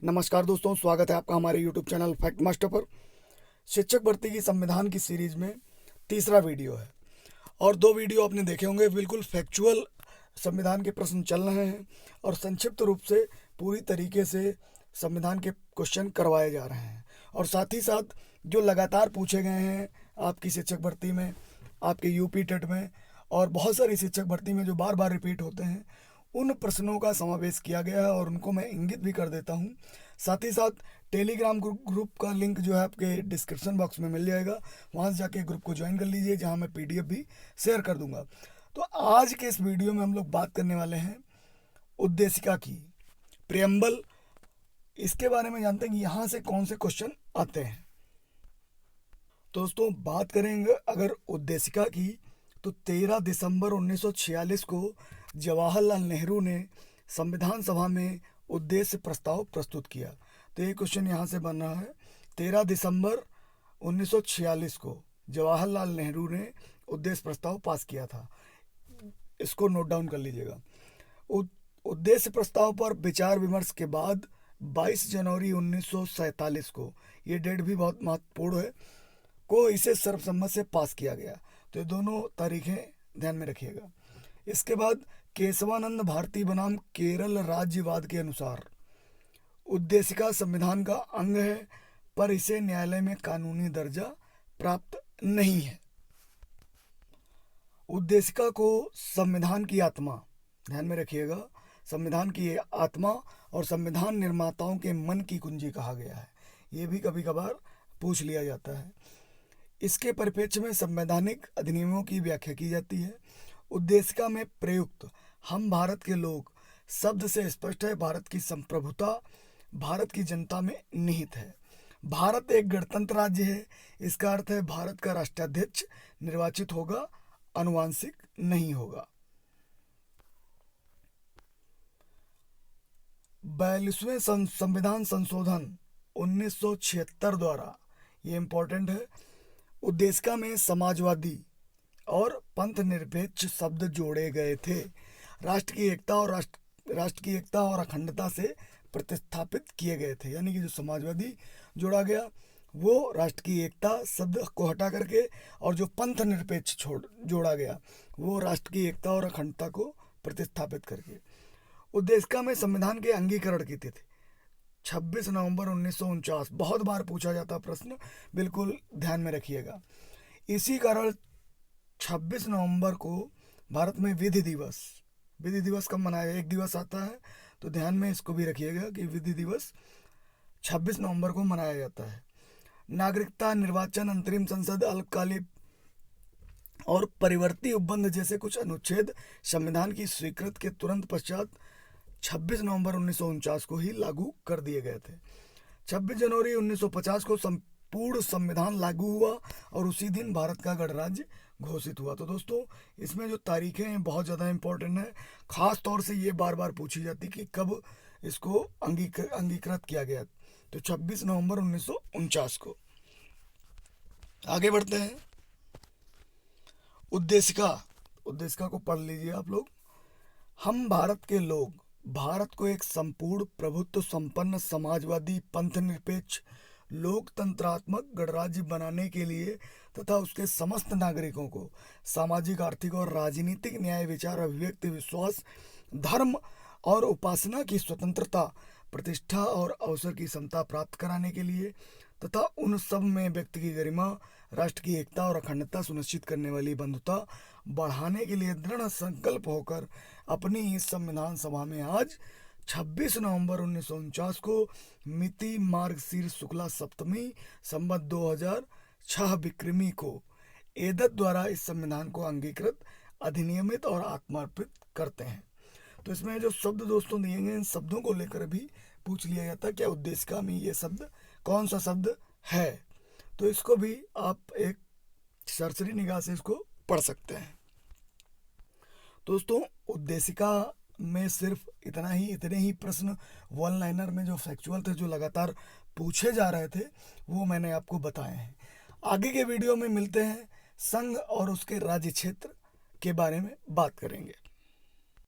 नमस्कार दोस्तों, स्वागत है आपका हमारे YouTube चैनल फैक्ट मास्टर पर। शिक्षक भर्ती की संविधान की सीरीज में तीसरा वीडियो है और दो वीडियो आपने देखे होंगे। बिल्कुल फैक्चुअल संविधान के प्रश्न चल रहे हैं और संक्षिप्त रूप से पूरी तरीके से संविधान के क्वेश्चन करवाए जा रहे हैं और साथ ही साथ जो लगातार पूछे गए हैं आपकी शिक्षक भर्ती में, आपके यूपी टेट में और बहुत सारी शिक्षक भर्ती में जो बार बार रिपीट होते हैं, उन प्रश्नों का समावेश किया गया है और उनको मैं इंगित भी कर देता हूं। साथ ही साथ टेलीग्राम ग्रुप का लिंक जो है आपके डिस्क्रिप्शन बॉक्स में मिल जाएगा, वहां से जाके ग्रुप को ज्वाइन कर लीजिए, जहां मैं पीडीएफ भी शेयर कर दूंगा। तो आज के इस वीडियो में हम लोग बात करने वाले हैं उद्देशिका की, प्रियम्बल। इसके बारे में जानते हैं कि यहाँ से कौन से क्वेश्चन आते हैं। दोस्तों, बात करेंगे अगर उद्देशिका की, तो 13 दिसंबर 1946 को जवाहरलाल नेहरू ने संविधान सभा में उद्देश्य प्रस्ताव प्रस्तुत किया। तो ये क्वेश्चन यहाँ से बन रहा है, 13 दिसंबर 1946 को जवाहरलाल नेहरू ने उद्देश्य प्रस्ताव पास किया था। इसको नोट डाउन कर लीजिएगा। उद्देश्य प्रस्ताव पर विचार विमर्श के बाद 22 जनवरी 1947 को, ये डेट भी बहुत महत्वपूर्ण है, को इसे सर्वसम्मत से पास किया गया। तो ये दोनों तारीखें ध्यान में रखिएगा। इसके बाद केशवानंद भारती बनाम केरल राज्यवाद के अनुसार उद्देशिका संविधान का अंग है, पर इसे न्यायालय में कानूनी दर्जा प्राप्त नहीं है। उद्देशिका को संविधान की आत्मा, ध्यान में रखिएगा, संविधान की आत्मा और संविधान निर्माताओं के मन की कुंजी कहा गया है। ये भी कभी कभार पूछ लिया जाता है। इसके परिप्रेक्ष्य में संवैधानिक अधिनियमों की व्याख्या की जाती है। उद्देशिका में प्रयुक्त हम भारत के लोग शब्द से स्पष्ट है, भारत की संप्रभुता भारत की जनता में निहित है। भारत एक गणतंत्र राज्य है। इसका अर्थ है भारत का राष्ट्राध्यक्ष निर्वाचित होगा, आनुवंशिक नहीं होगा। 42वें संविधान संशोधन 1976 द्वारा, ये इंपॉर्टेंट है, उद्देशिका में समाजवादी और पंथ निरपेक्ष शब्द जोड़े गए थे। राष्ट्र की एकता और अखंडता से प्रतिस्थापित किए गए थे। यानी कि जो समाजवादी जोड़ा गया वो राष्ट्र की एकता शब्द को हटा करके, और जो पंथ निरपेक्ष जोड़ा गया वो राष्ट्र की एकता और अखंडता को प्रतिस्थापित करके। उद्देशिका में संविधान के अंगीकरण की तिथि 26 नवंबर 1949, बहुत बार पूछा जाता प्रश्न, बिल्कुल ध्यान में रखिएगा। इसी कारण 26 नवंबर को भारत में विधि दिवस कब मनाया, एक दिवस आता है, तो ध्यान में इसको भी रखिएगा कि विधि दिवस 26 नवंबर को मनाया जाता है। नागरिकता, निर्वाचन, अंतरिम संसद, अल्पकालिक और परिवर्ती उपबंध जैसे कुछ अनुच्छेद संविधान की स्वीकृत के तुरंत पश्चात 26 नवंबर 1949 को ही लागू कर दिए गए थे। 26 जनवरी 1950 को संपूर्ण संविधान लागू हुआ और उसी दिन भारत का गणराज्य घोषित हुआ। तो दोस्तों, इसमें जो तारीखें हैं बहुत ज़्यादा इंपॉर्टेंट है। खास तौर से ये बार बार पूछी जाती कि कब इसको अंगीकृत किया गया, तो 26 नवंबर 1949 को। आगे बढ़ते हैं। उद्देशिका को पढ़ लीजिए आप लोग। हम भारत के लोग भारत को एक संपूर्ण प्रभुत्व संपन्न समाजवादी पंथ निरपेक्ष लोकतंत्रात्मक गणराज्य बनाने के लिए तथा उसके समस्त नागरिकों को सामाजिक, आर्थिक और राजनीतिक न्याय, विचार, अभिव्यक्ति, विश्वास, धर्म और उपासना की स्वतंत्रता, प्रतिष्ठा और अवसर की समता प्राप्त कराने के लिए तथा उन सब में व्यक्ति की गरिमा, राष्ट्र की एकता और अखंडता सुनिश्चित करने वाली बंधुता बढ़ाने के लिए दृढ़ संकल्प होकर अपनी इस संविधान सभा में आज 26 नवंबर 1949 को मिति मार्गशीर्ष शुक्ला सप्तमी संवत 2006 विक्रमी को एदत द्वारा इस संविधान को अंगीकृत, अधिनियमित और आत्मार्पित करते हैं। तो इसमें जो शब्द दोस्तों दिए गए, इन शब्दों को लेकर भी पूछ लिया जाता है क्या उद्देशिका में ये शब्द कौन सा शब्द है। तो इसको भी आप एक सरसरी निगाह से इसको पढ़ सकते हैं। दोस्तों, उद्देशिका में सिर्फ इतने ही प्रश्न वन लाइनर में जो फैक्चुअल थे, जो लगातार पूछे जा रहे थे, वो मैंने आपको बताए हैं। आगे के वीडियो में मिलते हैं, संघ और उसके राज्य क्षेत्र के बारे में बात करेंगे।